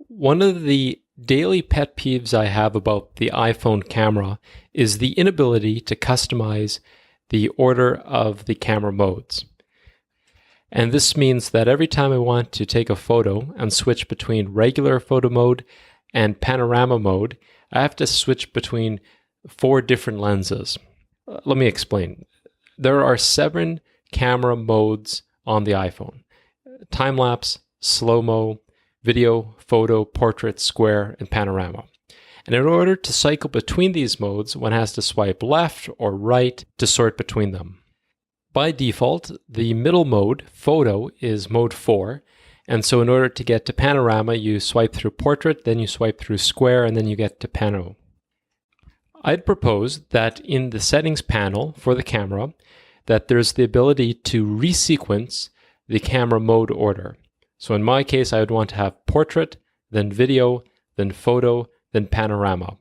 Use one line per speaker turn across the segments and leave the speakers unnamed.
One of the daily pet peeves I have about the iPhone camera is the inability to customize the order of the camera modes. And this means that every time I want to take a photo and switch between regular photo mode and panorama mode, I have to switch between 4 different lenses. Let me explain. There are 7 camera modes on the iPhone: time-lapse, slow-mo, video, photo, portrait, square, and panorama. And in order to cycle between these modes, one has to swipe left or right to sort between them. By default, the middle mode, photo, is mode 4. And so in order to get to panorama, you swipe through portrait, then you swipe through square, and then you get to pano. I'd propose that in the settings panel for the camera, that there's the ability to resequence the camera mode order. So in my case, I would want to have portrait, then video, then photo, then panorama.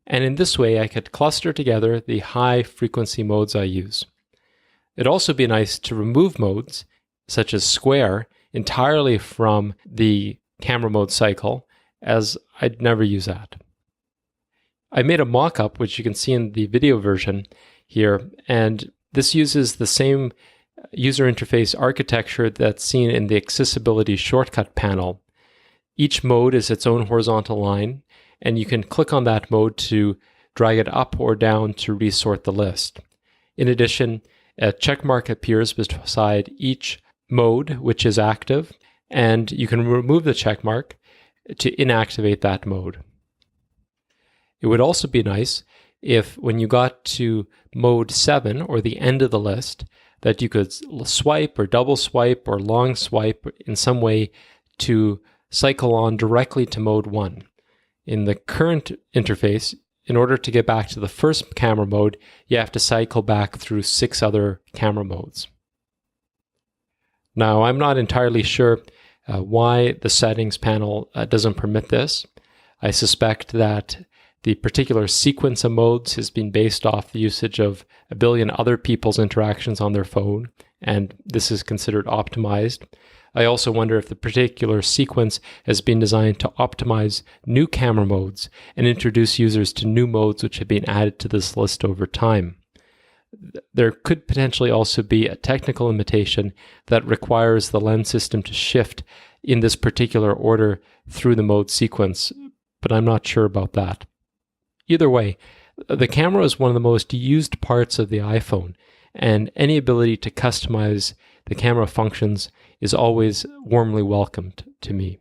And in this way, I could cluster together the high frequency modes I use. It'd also be nice to remove modes, such as square, entirely from the camera mode cycle, as I'd never use that. I made a mock-up, which you can see in the video version here, and this uses the same user interface architecture that's seen in the accessibility shortcut panel. Each mode is its own horizontal line, and you can click on that mode to drag it up or down to resort the list. In addition, a check mark appears beside each mode which is active, and you can remove the check mark to inactivate that mode. It would also be nice if when you got to mode 7, or the end of the list, that you could swipe or double swipe or long swipe in some way to cycle on directly to mode 1. In the current interface, in order to get back to the first camera mode, you have to cycle back through 6 other camera modes. Now, I'm not entirely sure why the settings panel doesn't permit this. I suspect that the particular sequence of modes has been based off the usage of a billion other people's interactions on their phone, and this is considered optimized. I also wonder if the particular sequence has been designed to optimize new camera modes and introduce users to new modes which have been added to this list over time. There could potentially also be a technical limitation that requires the lens system to shift in this particular order through the mode sequence, but I'm not sure about that. Either way, the camera is one of the most used parts of the iPhone, and any ability to customize the camera functions is always warmly welcomed to me.